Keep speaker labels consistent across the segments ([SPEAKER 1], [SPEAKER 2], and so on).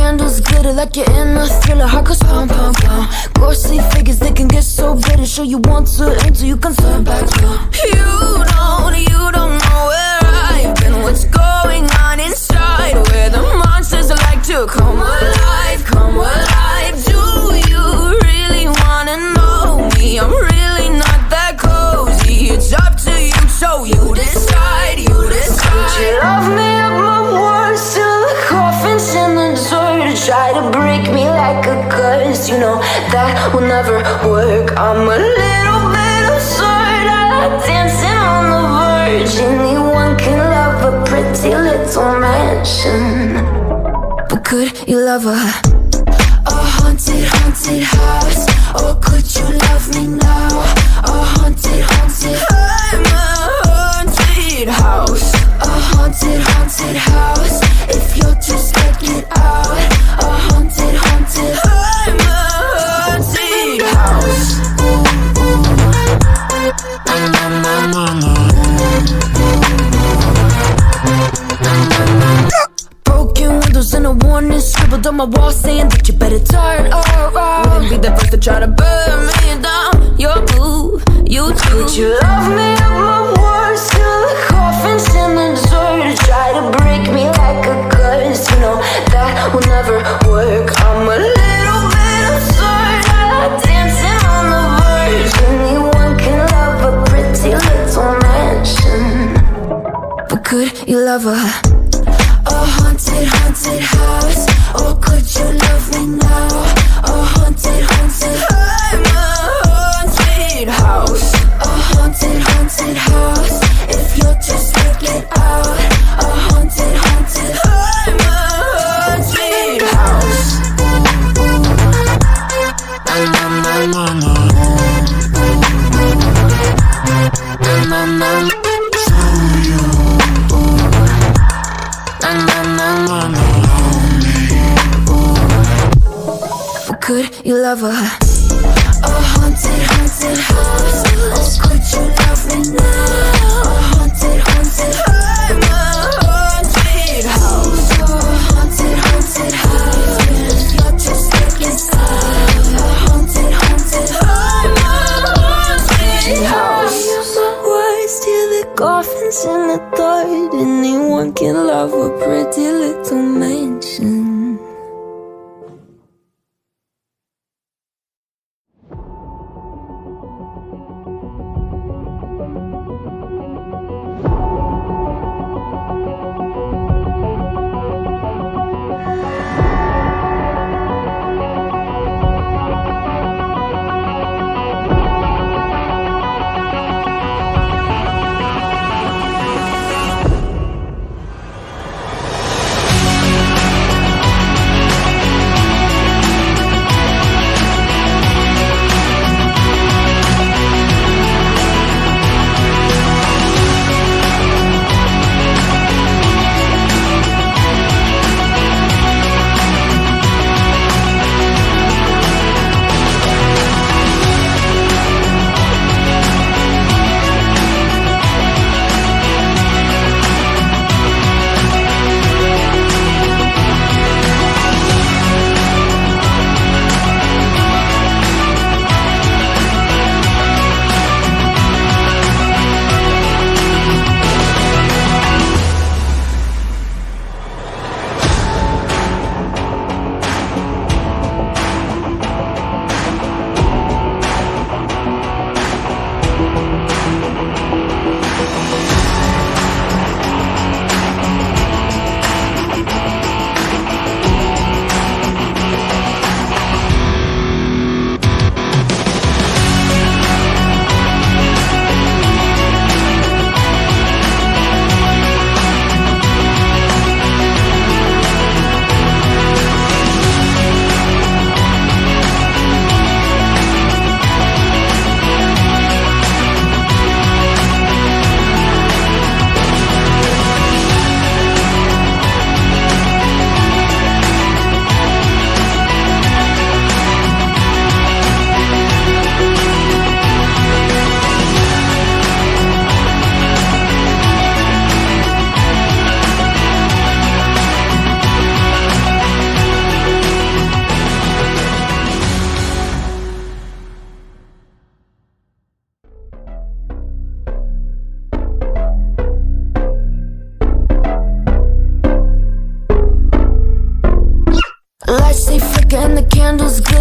[SPEAKER 1] candles glitter like you're in a thriller. Heart goes pound, pound, pound. Ghostly figures, they can get so bitter. Sure you want to until you can turn back round. You don't know where I've been. What's going on inside? Where the monsters like to come alive, come alive. Do you really wanna know me? I'm really not that cozy. It's up to you, so you decide, you decide. Would you love me up my words till the coffin's in the dirt? Try to break me like a curse, you know that will never work. I'm a little bit absurd, I like dancing on the verge. Anyone can love a pretty little mansion, but could you love a haunted, haunted house? Or could you love me now? A haunted, haunted, I'm a haunted house. A haunted, haunted house. If you're too scared, get out. A haunted, haunted, I'm a haunted house. Broken windows and a warning scribbled on my wall saying that you better turn around. Wouldn't be the first to try to burn me down. Your move, you too. Would you love me up my words till the coffin's in the dirt? Try to break me like a curse, you know that will never work. I'm a little bit absurd, I like dancing on the verge. Anyone can love a pretty little mansion, but could you love a haunted, haunted house? Or could you love me now? A haunted, haunted, I'm a haunted house. A haunted, haunted house. If you're just scared, get out. A haunted, haunted, I'm a haunted house. Could you love a haunted, haunted house? Or could you love me now? A haunted, haunted, I'm a haunted house. A haunted, haunted house. If you're just scared, out. A haunted, haunted, I'm a haunted house. Use the words till the coffin's in the dirt. Anyone can love a pretty little mansion.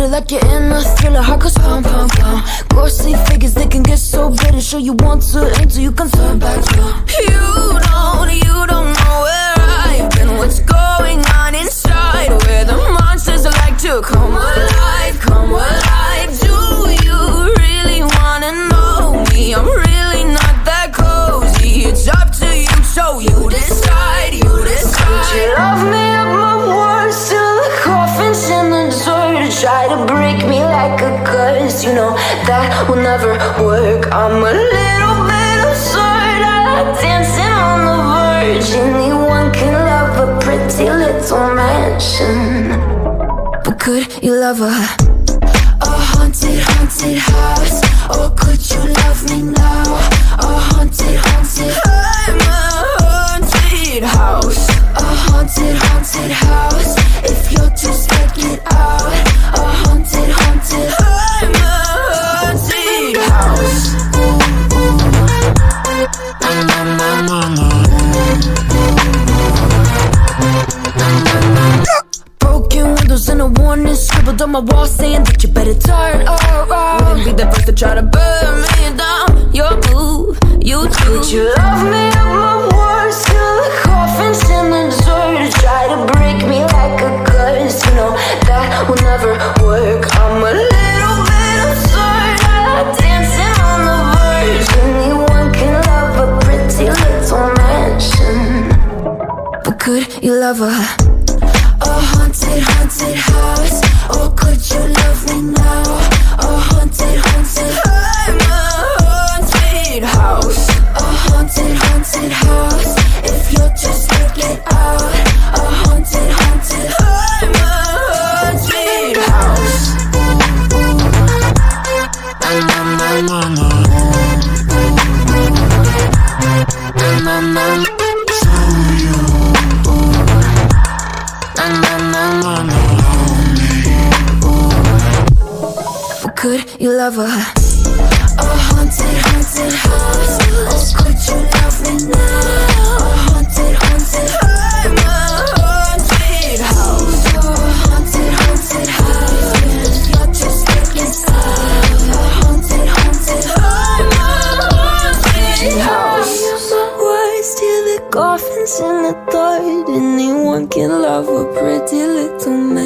[SPEAKER 1] it like you're in a thriller. Heart goes pound, pound, pound. Ghostly figures, they can get so bitter. Sure you want to enter, you can turn back now. You don't know where I've been. What's going on inside? Where the monsters like to come alive, come alive. Do you really wanna know me? I'm really not that cozy. It's up to you, so you decide, you decide. Would you love me at my worst till the coffin's in the dirt? Try to break me like a curse, you know that will never work. I'm a little bit absurd, I like dancing on the verge. Anyone can love a pretty little mansion, but could you love a haunted, haunted house? Or could you love me now? A haunted, haunted, I'm a haunted house. A haunted, haunted house. If you're too scared, get out. A haunted, haunted, I'm a haunted house. Broken windows and a warning scribbled on my wall saying that you better turn around. Wouldn't be the first to try to burn me down. Your move, you too. Would you love me at my worst till the coffin's in the dirt? Try to break me like a curse, you know that will never work. I'm a little bit absurd, I like dancing on the verge. Anyone can love a pretty little mansion, but could you love a haunted, haunted house? Or could you love me now? A haunted, haunted, I'm a haunted house. A haunted, haunted house. If you're just scared, get out. A haunted, haunted, I'm a haunted house. Could you love a haunted, haunted house? Or could you love me now? A haunted, haunted, I'm a haunted house. A haunted, haunted house. You're just getting out. A haunted, haunted, I'm a haunted house. Words till the coffin's in the dirt. Anyone can love a pretty little man.